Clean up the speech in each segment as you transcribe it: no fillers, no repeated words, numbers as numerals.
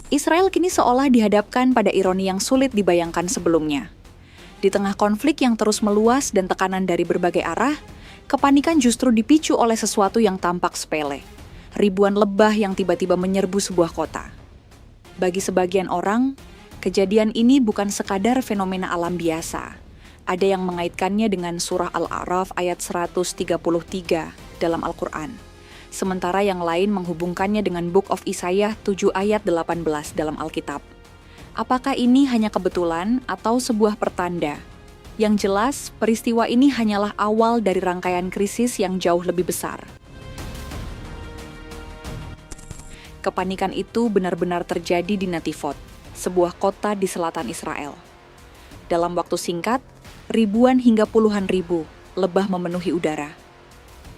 Israel kini seolah dihadapkan pada ironi yang sulit dibayangkan sebelumnya. Di tengah konflik yang terus meluas dan tekanan dari berbagai arah, kepanikan justru dipicu oleh sesuatu yang tampak sepele. Ribuan lebah yang tiba-tiba menyerbu sebuah kota. Bagi sebagian orang, kejadian ini bukan sekadar fenomena alam biasa. Ada yang mengaitkannya dengan surah Al-A'raf ayat 133 dalam Al-Quran. Sementara yang lain menghubungkannya dengan Book of Isaiah 7 ayat 18 dalam Alkitab. Apakah ini hanya kebetulan atau sebuah pertanda? Yang jelas, peristiwa ini hanyalah awal dari rangkaian krisis yang jauh lebih besar. Kepanikan itu benar-benar terjadi di Nativot, sebuah kota di selatan Israel. Dalam waktu singkat, ribuan hingga puluhan ribu lebah memenuhi udara.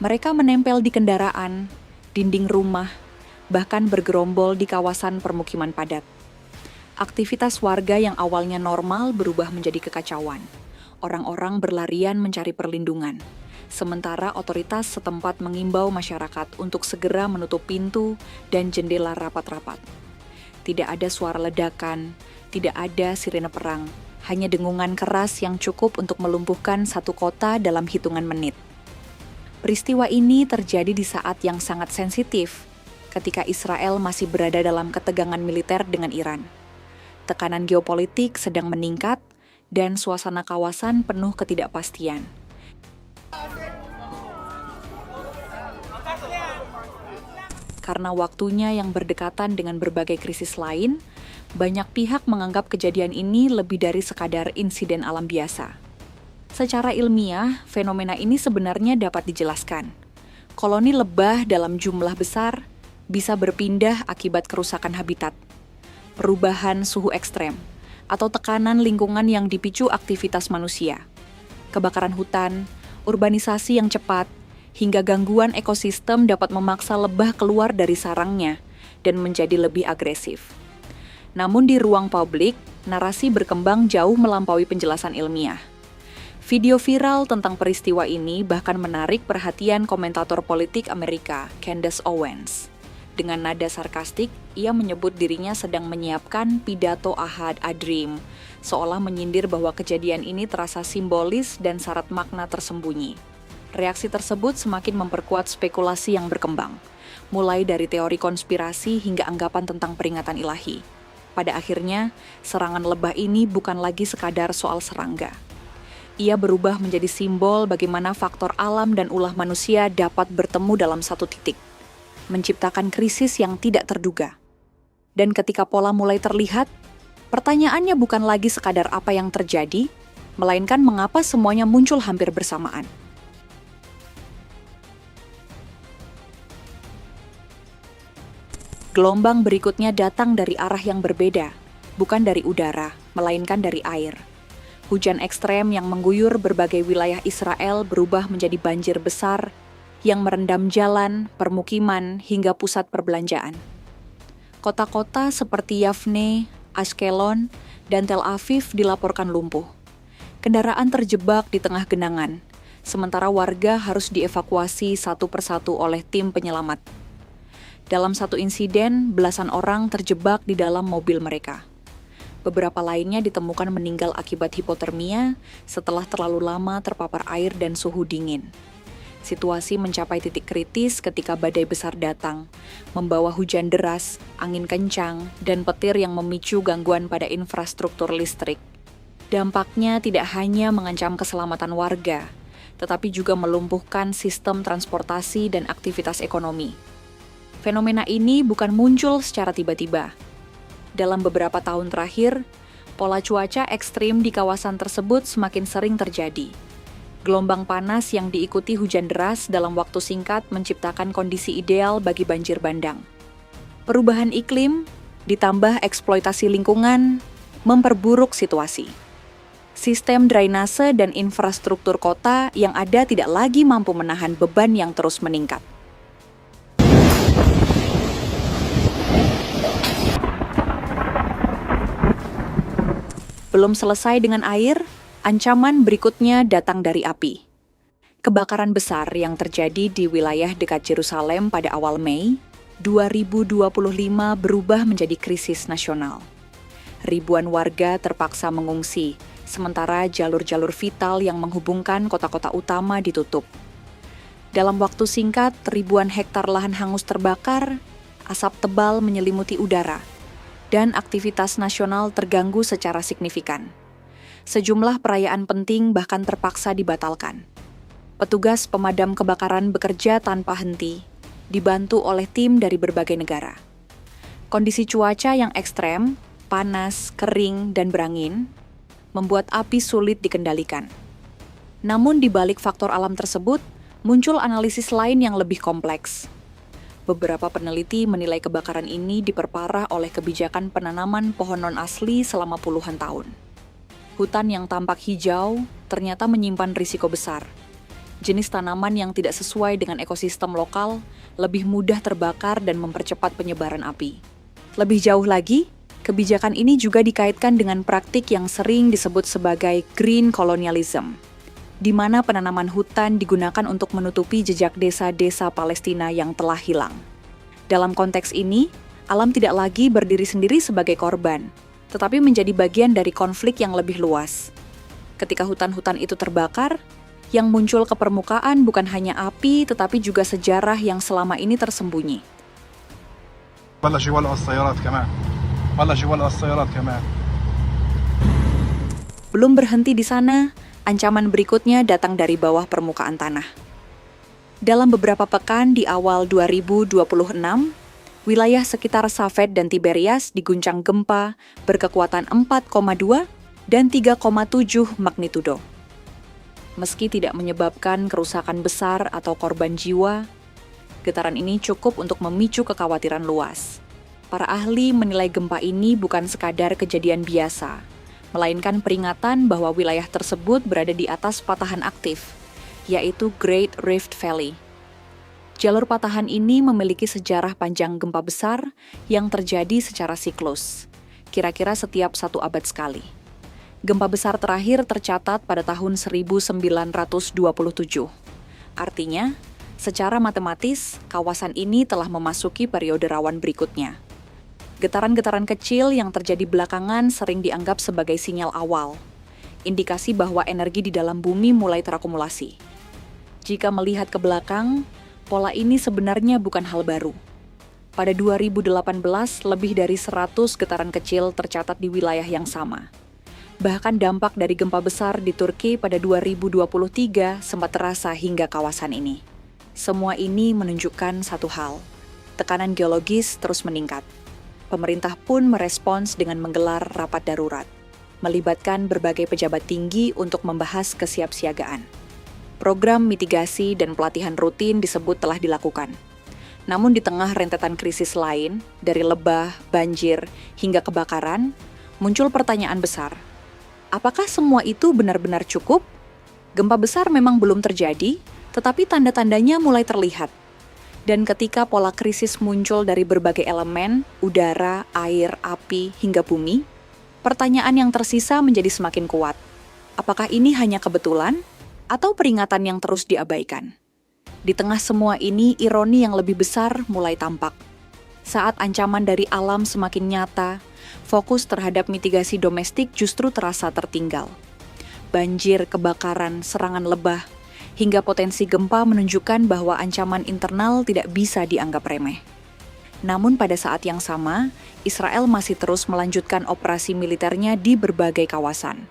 Mereka menempel di kendaraan, dinding rumah, bahkan bergerombol di kawasan permukiman padat. Aktivitas warga yang awalnya normal berubah menjadi kekacauan. Orang-orang berlarian mencari perlindungan, sementara otoritas setempat mengimbau masyarakat untuk segera menutup pintu dan jendela rapat-rapat. Tidak ada suara ledakan, tidak ada sirene perang, hanya dengungan keras yang cukup untuk melumpuhkan satu kota dalam hitungan menit. Peristiwa ini terjadi di saat yang sangat sensitif, ketika Israel masih berada dalam ketegangan militer dengan Iran. Tekanan geopolitik sedang meningkat, dan suasana kawasan penuh ketidakpastian. Karena waktunya yang berdekatan dengan berbagai krisis lain, banyak pihak menganggap kejadian ini lebih dari sekadar insiden alam biasa. Secara ilmiah, fenomena ini sebenarnya dapat dijelaskan. Koloni lebah dalam jumlah besar bisa berpindah akibat kerusakan habitat, perubahan suhu ekstrem, atau tekanan lingkungan yang dipicu aktivitas manusia. Kebakaran hutan, urbanisasi yang cepat, hingga gangguan ekosistem dapat memaksa lebah keluar dari sarangnya dan menjadi lebih agresif. Namun di ruang publik, narasi berkembang jauh melampaui penjelasan ilmiah. Video viral tentang peristiwa ini bahkan menarik perhatian komentator politik Amerika, Candace Owens. Dengan nada sarkastik, ia menyebut dirinya sedang menyiapkan pidato Ahad Adrim, seolah menyindir bahwa kejadian ini terasa simbolis dan syarat makna tersembunyi. Reaksi tersebut semakin memperkuat spekulasi yang berkembang, mulai dari teori konspirasi hingga anggapan tentang peringatan ilahi. Pada akhirnya, serangan lebah ini bukan lagi sekadar soal serangga. Ia berubah menjadi simbol bagaimana faktor alam dan ulah manusia dapat bertemu dalam satu titik, menciptakan krisis yang tidak terduga. Dan ketika pola mulai terlihat, pertanyaannya bukan lagi sekadar apa yang terjadi, melainkan mengapa semuanya muncul hampir bersamaan. Gelombang berikutnya datang dari arah yang berbeda, bukan dari udara, melainkan dari air. Hujan ekstrem yang mengguyur berbagai wilayah Israel berubah menjadi banjir besar yang merendam jalan, permukiman, hingga pusat perbelanjaan. Kota-kota seperti Yavne, Ashkelon, dan Tel Aviv dilaporkan lumpuh. Kendaraan terjebak di tengah genangan, sementara warga harus dievakuasi satu persatu oleh tim penyelamat. Dalam satu insiden, belasan orang terjebak di dalam mobil mereka. Beberapa lainnya ditemukan meninggal akibat hipotermia setelah terlalu lama terpapar air dan suhu dingin. Situasi mencapai titik kritis ketika badai besar datang, membawa hujan deras, angin kencang, dan petir yang memicu gangguan pada infrastruktur listrik. Dampaknya tidak hanya mengancam keselamatan warga, tetapi juga melumpuhkan sistem transportasi dan aktivitas ekonomi. Fenomena ini bukan muncul secara tiba-tiba. Dalam beberapa tahun terakhir, pola cuaca ekstrim di kawasan tersebut semakin sering terjadi. Gelombang panas yang diikuti hujan deras dalam waktu singkat menciptakan kondisi ideal bagi banjir bandang. Perubahan iklim, ditambah eksploitasi lingkungan, memperburuk situasi. Sistem drainase dan infrastruktur kota yang ada tidak lagi mampu menahan beban yang terus meningkat. Belum selesai dengan air, ancaman berikutnya datang dari api. Kebakaran besar yang terjadi di wilayah dekat Yerusalem pada awal Mei 2025 berubah menjadi krisis nasional. Ribuan warga terpaksa mengungsi, sementara jalur-jalur vital yang menghubungkan kota-kota utama ditutup. Dalam waktu singkat, ribuan hektar lahan hangus terbakar, asap tebal menyelimuti udara, dan aktivitas nasional terganggu secara signifikan. Sejumlah perayaan penting bahkan terpaksa dibatalkan. Petugas pemadam kebakaran bekerja tanpa henti, dibantu oleh tim dari berbagai negara. Kondisi cuaca yang ekstrem, panas, kering, dan berangin, membuat api sulit dikendalikan. Namun di balik faktor alam tersebut, muncul analisis lain yang lebih kompleks. Beberapa peneliti menilai kebakaran ini diperparah oleh kebijakan penanaman pohon non-asli selama puluhan tahun. Hutan yang tampak hijau ternyata menyimpan risiko besar. Jenis tanaman yang tidak sesuai dengan ekosistem lokal lebih mudah terbakar dan mempercepat penyebaran api. Lebih jauh lagi, kebijakan ini juga dikaitkan dengan praktik yang sering disebut sebagai green colonialism, di mana penanaman hutan digunakan untuk menutupi jejak desa-desa Palestina yang telah hilang. Dalam konteks ini, alam tidak lagi berdiri sendiri sebagai korban, tetapi menjadi bagian dari konflik yang lebih luas. Ketika hutan-hutan itu terbakar, yang muncul ke permukaan bukan hanya api, tetapi juga sejarah yang selama ini tersembunyi. Belum berhenti di sana, ancaman berikutnya datang dari bawah permukaan tanah. Dalam beberapa pekan di awal 2026, wilayah sekitar Safed dan Tiberias diguncang gempa berkekuatan 4,2 dan 3,7 magnitudo. Meski tidak menyebabkan kerusakan besar atau korban jiwa, getaran ini cukup untuk memicu kekhawatiran luas. Para ahli menilai gempa ini bukan sekadar kejadian biasa, melainkan peringatan bahwa wilayah tersebut berada di atas patahan aktif, yaitu Great Rift Valley. Jalur patahan ini memiliki sejarah panjang gempa besar yang terjadi secara siklus, kira-kira setiap 1 abad sekali. Gempa besar terakhir tercatat pada tahun 1927. Artinya, secara matematis, kawasan ini telah memasuki periode rawan berikutnya. Getaran-getaran kecil yang terjadi belakangan sering dianggap sebagai sinyal awal, indikasi bahwa energi di dalam bumi mulai terakumulasi. Jika melihat ke belakang, pola ini sebenarnya bukan hal baru. Pada 2018, lebih dari 100 getaran kecil tercatat di wilayah yang sama. Bahkan dampak dari gempa besar di Turki pada 2023 sempat terasa hingga kawasan ini. Semua ini menunjukkan satu hal, tekanan geologis terus meningkat. Pemerintah pun merespons dengan menggelar rapat darurat, melibatkan berbagai pejabat tinggi untuk membahas kesiapsiagaan. Program mitigasi dan pelatihan rutin disebut telah dilakukan. Namun di tengah rentetan krisis lain, dari lebah, banjir, hingga kebakaran, muncul pertanyaan besar. Apakah semua itu benar-benar cukup? Gempa besar memang belum terjadi, tetapi tanda-tandanya mulai terlihat. Dan ketika pola krisis muncul dari berbagai elemen, udara, air, api, hingga bumi, pertanyaan yang tersisa menjadi semakin kuat. Apakah ini hanya kebetulan, atau peringatan yang terus diabaikan? Di tengah semua ini, ironi yang lebih besar mulai tampak. Saat ancaman dari alam semakin nyata, fokus terhadap mitigasi domestik justru terasa tertinggal. Banjir, kebakaran, serangan lebah, hingga potensi gempa menunjukkan bahwa ancaman internal tidak bisa dianggap remeh. Namun pada saat yang sama, Israel masih terus melanjutkan operasi militernya di berbagai kawasan.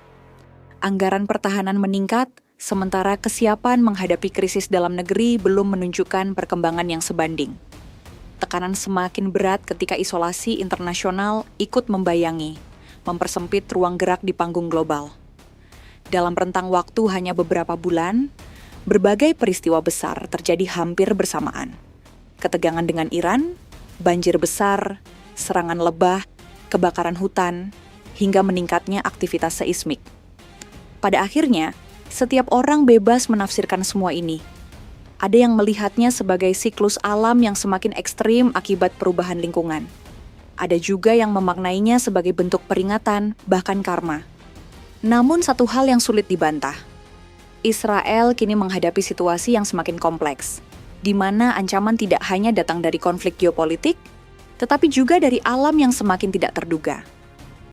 Anggaran pertahanan meningkat, sementara kesiapan menghadapi krisis dalam negeri belum menunjukkan perkembangan yang sebanding. Tekanan semakin berat ketika isolasi internasional ikut membayangi, mempersempit ruang gerak di panggung global. Dalam rentang waktu hanya beberapa bulan, berbagai peristiwa besar terjadi hampir bersamaan. Ketegangan dengan Iran, banjir besar, serangan lebah, kebakaran hutan, hingga meningkatnya aktivitas seismik. Pada akhirnya, setiap orang bebas menafsirkan semua ini. Ada yang melihatnya sebagai siklus alam yang semakin ekstrim akibat perubahan lingkungan. Ada juga yang memaknainya sebagai bentuk peringatan, bahkan karma. Namun satu hal yang sulit dibantah. Israel kini menghadapi situasi yang semakin kompleks, di mana ancaman tidak hanya datang dari konflik geopolitik, tetapi juga dari alam yang semakin tidak terduga.